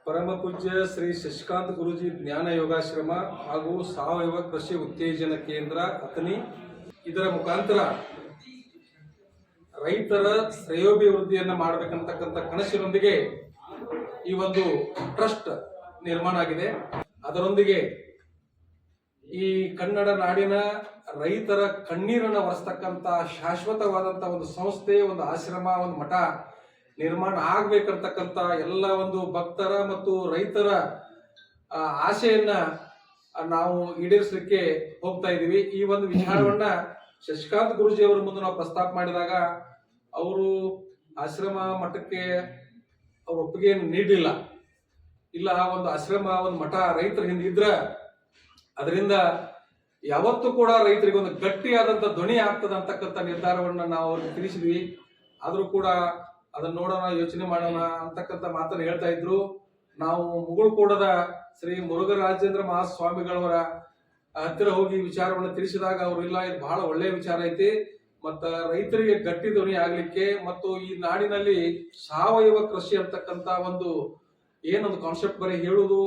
ಪರಮ ಪೂಜ್ಯ ಶ್ರೀ ಶಶಿಕಾಂತ್ ಗುರುಜಿ ಜ್ಞಾನ ಯೋಗಾಶ್ರಮ ಹಾಗೂ ಸಾವಯವ ಕೃಷಿ ಉತ್ತೇಜನ ಕೇಂದ್ರ ಅಥಣಿ ಇದರ ಮುಖಾಂತರ ರೈತರ ಶ್ರೇಯೋಭಿವೃದ್ಧಿಯನ್ನು ಮಾಡಬೇಕಂತಕ್ಕಂಥ ಕನಸಿನೊಂದಿಗೆ ಈ ಒಂದು ಟ್ರಸ್ಟ್ ನಿರ್ಮಾಣ ಆಗಿದೆ. ಅದರೊಂದಿಗೆ ಈ ಕನ್ನಡ ನಾಡಿನ ರೈತರ ಕಣ್ಣೀರನ್ನು ಒರೆಸ್ತಕ್ಕಂಥ ಶಾಶ್ವತವಾದಂಥ ಒಂದು ಸಂಸ್ಥೆ, ಒಂದು ಆಶ್ರಮ, ಒಂದು ಮಠ ನಿರ್ಮಾಣ ಆಗ್ಬೇಕಂತಕ್ಕಂಥ ಎಲ್ಲ ಒಂದು ಭಕ್ತರ ಮತ್ತು ರೈತರ ಆಸೆಯನ್ನ ನಾವು ಈಡೇರಿಸಲಿಕ್ಕೆ ಹೋಗ್ತಾ ಇದ್ದೀವಿ. ಈ ಒಂದು ವಿಚಾರವನ್ನ ಶಶಿಕಾಂತ್ ಗುರುಜಿ ಅವರ ಮುಂದೆ ನಾವು ಪ್ರಸ್ತಾಪ ಮಾಡಿದಾಗ ಅವರು ಆಶ್ರಮ ಮಠಕ್ಕೆ ಅವ್ರ ಒಪ್ಪಿಗೆ ನೀಡಲಿಲ್ಲ. ಇಲ್ಲ, ಒಂದು ಆಶ್ರಮ, ಒಂದು ಮಠ ರೈತರ ಹಿಂದೆ ಇದ್ರ ಅದರಿಂದ ಯಾವತ್ತೂ ಕೂಡ ರೈತರಿಗೆ ಒಂದು ಗಟ್ಟಿಯಾದಂಥ ಧ್ವನಿ ಆಗ್ತದೆ ಅಂತಕ್ಕಂಥ ನಿರ್ಧಾರವನ್ನ ನಾವು ಅವ್ರಿಗೆ ತಿಳಿಸಿದ್ವಿ. ಆದ್ರೂ ಕೂಡ ಅದನ್ನ ನೋಡೋಣ, ಯೋಚನೆ ಮಾಡೋಣ ಅಂತಕ್ಕಂಥ ಮಾತನ್ನು ಹೇಳ್ತಾ ಇದ್ರು. ನಾವು ಮುಗುಳುಕೋಡದ ಶ್ರೀ ಮುರುಘರಾಜೇಂದ್ರ ಮಹಾಸ್ವಾಮಿಗಳವರ ಹತ್ತಿರ ಹೋಗಿ ವಿಚಾರವನ್ನು ತಿಳಿಸಿದಾಗ ಅವರು ಇಲ್ಲ, ಇದು ಬಹಳ ಒಳ್ಳೆಯ ವಿಚಾರ ಐತಿ, ಮತ್ತ ರೈತರಿಗೆ ಗಟ್ಟಿ ಧ್ವನಿ ಆಗ್ಲಿಕ್ಕೆ ಮತ್ತು ಈ ನಾಡಿನಲ್ಲಿ ಸಾವಯವ ಕೃಷಿ ಅಂತಕ್ಕಂಥ ಒಂದು ಏನೊಂದು ಕಾನ್ಸೆಪ್ಟ್ ಬರೀ ಹೇಳುವುದು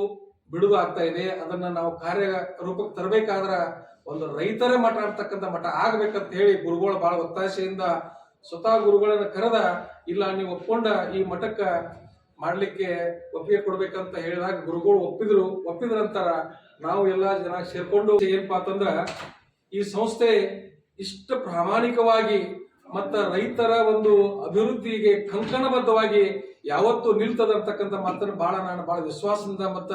ಬಿಡುದು ಆಗ್ತಾ ಇದೆ. ಅದನ್ನ ನಾವು ಕಾರ್ಯ ರೂಪಕ್ಕೆ ತರಬೇಕಾದ್ರ ಒಂದು ರೈತರ ಮಠ ಅಂತಕ್ಕಂಥ ಮಠ ಆಗ್ಬೇಕಂತ ಹೇಳಿ ಗುರುಗಳು ಬಹಳ ಒತ್ತಾಸೆಯಿಂದ ಸ್ವತಃ ಗುರುಗಳನ್ನ ಕರೆದ, ಇಲ್ಲ ನೀವು ಒಪ್ಕೊಂಡ ಈ ಮಠಕ್ಕ ಮಾಡ್ಲಿಕ್ಕೆ ಒಪ್ಪಿಗೆ ಕೊಡ್ಬೇಕಂತ ಹೇಳಿದಾಗ ಗುರುಗಳು ಒಪ್ಪಿದ್ರ ನಂತರ ನಾವು ಎಲ್ಲಾ ಜನ ಸೇರ್ಕೊಂಡು ಏನಪ್ಪಾ ಅಂತಂದ್ರ ಈ ಸಂಸ್ಥೆ ಇಷ್ಟ ಪ್ರಾಮಾಣಿಕವಾಗಿ ಮತ್ತ ರೈತರ ಒಂದು ಅಭಿವೃದ್ಧಿಗೆ ಕಂಕಣಬದ್ಧವಾಗಿ ಯಾವತ್ತು ನಿಲ್ತದ ಅಂತಕ್ಕಂಥ ಮಾತನ್ನು ನಾನು ಬಹಳ ವಿಶ್ವಾಸದಿಂದ ಮತ್ತ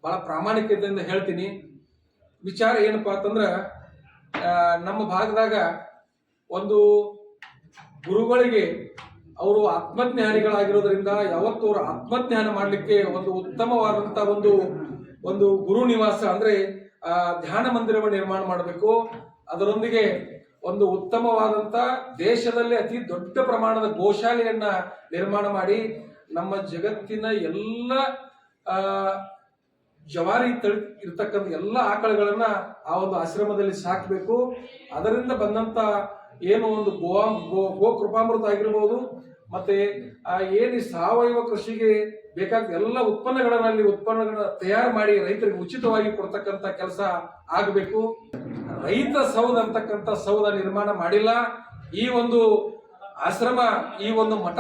ಬಹಳ ಪ್ರಾಮಾಣಿಕತೆಯಿಂದ ಹೇಳ್ತೀನಿ. ವಿಚಾರ ಏನಪ್ಪಾ ಅಂತಂದ್ರ ನಮ್ಮ ಭಾಗದಾಗ ಒಂದು ಗುರುಗಳಿಗೆ ಅವರು ಆತ್ಮಜ್ಞಾನಿಗಳಾಗಿರೋದ್ರಿಂದ ಯಾವತ್ತು ಅವರು ಆತ್ಮಜ್ಞಾನ ಮಾಡಲಿಕ್ಕೆ ಒಂದು ಉತ್ತಮವಾದಂತ ಒಂದು ಗುರು ನಿವಾಸ ಅಂದ್ರೆ ಧ್ಯಾನ ಮಂದಿರವನ್ನು ನಿರ್ಮಾಣ ಮಾಡಬೇಕು. ಅದರೊಂದಿಗೆ ಒಂದು ಉತ್ತಮವಾದಂತ ದೇಶದಲ್ಲಿ ಅತಿ ದೊಡ್ಡ ಪ್ರಮಾಣದ ಗೋಶಾಲೆಯನ್ನ ನಿರ್ಮಾಣ ಮಾಡಿ ನಮ್ಮ ಜಗತ್ತಿನ ಎಲ್ಲ ಜವಾರಿ ಇರ್ತಕ್ಕಂಥ ಎಲ್ಲ ಆಕಳುಗಳನ್ನ ಆ ಒಂದು ಆಶ್ರಮದಲ್ಲಿ ಸಾಕಬೇಕು. ಅದರಿಂದ ಬಂದಂತ ಏನು ಒಂದು ಗೋ ಕೃಪಾಮೃತ ಆಗಿರ್ಬೋದು, ಮತ್ತೆ ಏನು ಸಾವಯವ ಕೃಷಿಗೆ ಬೇಕಾದ ಎಲ್ಲ ಉತ್ಪನ್ನಗಳನ್ನ ತಯಾರು ಮಾಡಿ ರೈತರಿಗೆ ಉಚಿತವಾಗಿ ಕೊಡ್ತಕ್ಕಂಥ ಕೆಲಸ ಆಗಬೇಕು. ರೈತ ಸೌಧ ಅಂತಕ್ಕಂಥ ಸೌಧ ನಿರ್ಮಾಣ ಮಾಡಿಲ್ಲ. ಈ ಒಂದು ಆಶ್ರಮ, ಈ ಒಂದು ಮಠ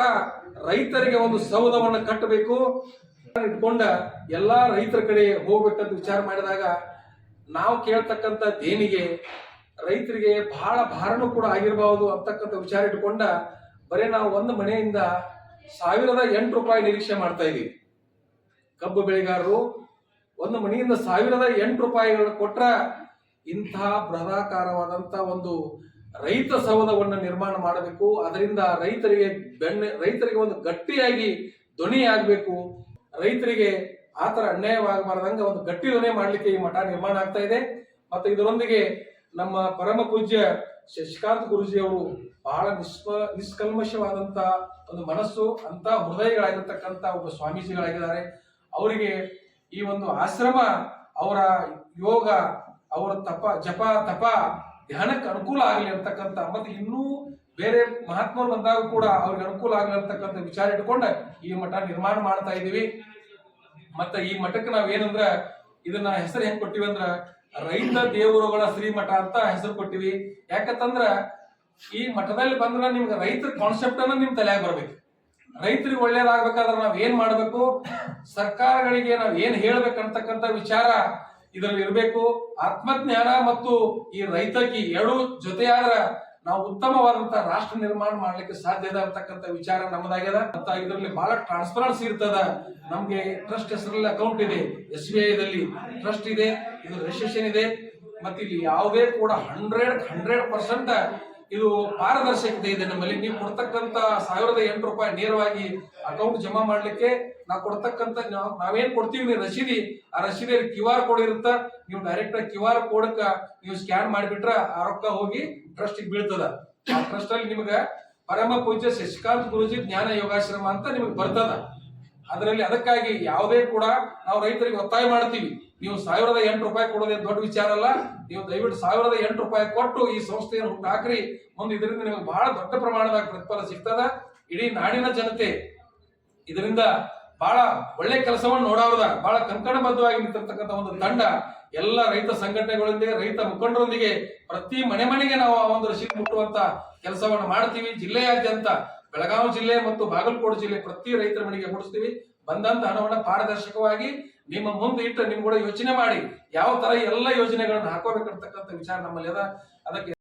ರೈತರಿಗೆ ಒಂದು ಸೌಧವನ್ನು ಕಟ್ಟಬೇಕು ಇಟ್ಕೊಂಡ ಎಲ್ಲಾ ರೈತರ ಕಡೆ ಹೋಗ್ಬೇಕಂತ ವಿಚಾರ ಮಾಡಿದಾಗ ನಾವು ಕೇಳ್ತಕ್ಕಂಥ ದೇಣಿಗೆ ರೈತರಿಗೆ ಬಹಳ ಭಾರನೂ ಕೂಡ ಆಗಿರಬಹುದು ಅಂತಕ್ಕಂಥ ವಿಚಾರ ಇಟ್ಕೊಂಡ ಬರೀ ನಾವು ಒಂದು ಮನೆಯಿಂದ 1008 ರೂಪಾಯಿ ನಿರೀಕ್ಷೆ ಮಾಡ್ತಾ ಇದೀವಿ. ಕಬ್ಬು ಬೆಳೆಗಾರರು ಒಂದು ಮನೆಯಿಂದ 1008 ರೂಪಾಯಿಗಳನ್ನ ಕೊಟ್ರ ಇಂತಹ ಬೃಹದಾಕಾರವಾದಂತ ಒಂದು ರೈತ ಸೌಧವನ್ನು ನಿರ್ಮಾಣ ಮಾಡಬೇಕು. ಅದರಿಂದ ರೈತರಿಗೆ ಒಂದು ಗಟ್ಟಿಯಾಗಿ ಧ್ವನಿ ಆಗ್ಬೇಕು. ರೈತರಿಗೆ ಆತರ ಅನ್ಯಾಯವಾಗಬಾರ್ದಂಗ ಒಂದು ಗಟ್ಟಿ ಧ್ವನಿ ಮಾಡ್ಲಿಕ್ಕೆ ಈ ಮಠ ನಿರ್ಮಾಣ ಆಗ್ತಾ ಇದೆ. ಮತ್ತೆ ಇದರೊಂದಿಗೆ ನಮ್ಮ ಪರಮ ಪೂಜ್ಯ ಶಶಿಕಾಂತ್ ಗುರುಜಿ ಅವರು ಬಹಳ ನಿಷ್ಕಲ್ಮಶವಾದಂತ ಒಂದು ಮನಸ್ಸು, ಅಂತ ಹೃದಯಗಳಾಗಿರ್ತಕ್ಕಂಥ ಒಬ್ಬ ಸ್ವಾಮೀಜಿಗಳಾಗಿದ್ದಾರೆ. ಅವರಿಗೆ ಈ ಒಂದು ಆಶ್ರಮ, ಅವರ ಯೋಗ, ಅವರ ಜಪ ತಪ ಧ್ಯಾನಕ್ಕೆ ಅನುಕೂಲ ಆಗಲಿ ಅಂತಕ್ಕಂಥ, ಮತ್ತೆ ಇನ್ನೂ ಬೇರೆ ಮಹಾತ್ಮರು ಬಂದಾಗ ಕೂಡ ಅವ್ರಿಗೆ ಅನುಕೂಲ ಆಗಲಿ ಅಂತಕ್ಕಂಥ ವಿಚಾರ ಇಟ್ಕೊಂಡ ಈ ಮಠ ನಿರ್ಮಾಣ ಮಾಡ್ತಾ ಇದೀವಿ. ಮತ್ತೆ ಈ ಮಠಕ್ಕೆ ನಾವೇನಂದ್ರ ಇದನ್ನ ಹೆಸರು ಹೆಂಗ್ ಕೊಟ್ಟಿವಿ ಅಂದ್ರ ರೈತ ದೇವರುಗಳ ಶ್ರೀಮಠ ಅಂತ ಹೆಸರು ಕೊಟ್ಟಿವಿ. ಯಾಕಂತಂದ್ರ ಈ ಮಠದಲ್ಲಿ ಬಂದ್ರ ನಿಮ್ಗೆ ರೈತರ ಕಾನ್ಸೆಪ್ಟ್ ಅನ್ನ ನಿಮ್ ತಲೆಯಾಗ ಬರ್ಬೇಕು. ರೈತರಿಗೆ ಒಳ್ಳೇದಾಗ್ಬೇಕಾದ್ರೆ ನಾವ್ ಏನ್ ಮಾಡ್ಬೇಕು, ಸರ್ಕಾರಗಳಿಗೆ ನಾವ್ ಏನ್ ಹೇಳ್ಬೇಕಂತಕ್ಕಂಥ ವಿಚಾರ ಇದರಲ್ಲಿ ಇರಬೇಕು. ಆತ್ಮಜ್ಞಾನ ಮತ್ತು ಈ ರೈತಕಿ ಎರಡು ಜೊತೆಯಾದ್ರ ನಾವು ಉತ್ತಮವಾದಂತ ರಾಷ್ಟ್ರ ನಿರ್ಮಾಣ ಮಾಡ್ಲಿಕ್ಕೆ ಸಾಧ್ಯ ಇದೆ ಅಂತಕ್ಕಂಥ ವಿಚಾರ ನಮ್ಮದಾಗ್ಯದ. ಅಂತ ಇದರಲ್ಲಿ ಬಹಳ ಟ್ರಾನ್ಸ್ಪರೆನ್ಸಿ ಇರ್ತದ. ನಮ್ಗೆ ಟ್ರಸ್ಟ್ ಹೆಸರಲ್ಲಿ ಅಕೌಂಟ್ ಇದೆ, SBI ದಲ್ಲಿ ಟ್ರಸ್ಟ್ ಇದೆ, ಇದು ರಿಜಿಸ್ಟ್ರೇಷನ್ ಇದೆ. ಮತ್ತೆ ಇಲ್ಲಿ ಯಾವುದೇ ಕೂಡ 100% ಇದು ಪಾರದರ್ಶಕತೆ ಇದೆ ನಮ್ಮಲ್ಲಿ. ನೀವು ಕೊಡ್ತಕ್ಕಂತ 1008 ರೂಪಾಯಿ ನೇರವಾಗಿ ಅಕೌಂಟ್ ಜಮಾ ಮಾಡ್ಲಿಕ್ಕೆ ನಾವು ಕೊಡ್ತಕ್ಕಂತ ನಾವೇನ್ ಕೊಡ್ತೀವಿ ನೀವು ರಸೀದಿ, ಆ ರಸೀದಿಯಲ್ಲಿ QR ಕೋಡ್ ಇರುತ್ತ. ನೀವು ಡೈರೆಕ್ಟ್ QR ಕೋಡ್ಕ ನೀವು ಸ್ಕ್ಯಾನ್ ಮಾಡಿಬಿಟ್ರ ಆ ರೊಕ್ಕ ಹೋಗಿ ಟ್ರಸ್ಟ್ ಬೀಳ್ತದ. ಆ ಟ್ರಸ್ಟ್ ಅಲ್ಲಿ ನಿಮ್ಗೆ ಪರಮ ಪೂಜ್ಯ ಶಶಿಕಾಂತ್ ಗುರುಜಿ ಜ್ಞಾನ ಯೋಗಾಶ್ರಮ ಅಂತ ನಿಮ್ಗೆ ಬರ್ತದ. ಅದರಲ್ಲಿ ಅದಕ್ಕಾಗಿ ಯಾವುದೇ ಕೂಡ ನಾವು ರೈತರಿಗೆ ಒತ್ತಾಯ ಮಾಡ್ತೀವಿ, ನೀವು 1008 ರೂಪಾಯಿ ಕೊಡೋದೇ ದೊಡ್ಡ ವಿಚಾರ ಅಲ್ಲ. ನೀವು ದಯವಿಟ್ಟು 1008 ರೂಪಾಯಿ ಕೊಟ್ಟು ಈ ಸಂಸ್ಥೆಯನ್ನು ಹುಟ್ಟಾಕ್ರಿ. ಮುಂದೆ ಇದರಿಂದ ನಿಮಗೆ ಬಹಳ ದೊಡ್ಡ ಪ್ರಮಾಣದ ಪ್ರತಿಫಲ ಸಿಗ್ತದ. ಇಡೀ ನಾಡಿನ ಜನತೆ ಇದರಿಂದ ಬಹಳ ಒಳ್ಳೆ ಕೆಲಸವನ್ನು ನೋಡೋದ ಬಹಳ ಕಂಕಣಬದ್ಧವಾಗಿ ನಿಂತಿರ್ತಕ್ಕಂಥ ಒಂದು ತಂಡ ಎಲ್ಲ ರೈತ ಸಂಘಟನೆಗಳೊಂದಿಗೆ ರೈತ ಮುಖಂಡರೊಂದಿಗೆ ಪ್ರತಿ ಮನೆಗೆ ನಾವು ಆ ಒಂದು ರಸೀದಿ ಮುಟ್ಟುವಂತ ಕೆಲಸವನ್ನು ಮಾಡ್ತೀವಿ. ಜಿಲ್ಲೆಯಾದ್ಯಂತ ಬೆಳಗಾವಿ ಜಿಲ್ಲೆ ಮತ್ತು ಬಾಗಲಕೋಟೆ ಜಿಲ್ಲೆ ಪ್ರತಿ ರೈತರ ಮನೆಗೆ ಮುಡಿಸ್ತೀವಿ. ಬಂದಂತ ಹಣವನ್ನ ಪಾರದರ್ಶಕವಾಗಿ ನಿಮ್ಮ ಮುಂದೆ ಇಟ್ಟು ನಿಮ್ ಕೂಡ ಯೋಚನೆ ಮಾಡಿ ಯಾವ ತರ ಎಲ್ಲ ಯೋಜನೆಗಳನ್ನು ಹಾಕೋಬೇಕಂತಕ್ಕಂಥ ವಿಚಾರ ನಮ್ಮಲ್ಲಿ ಅದ. ಅದಕ್ಕೆ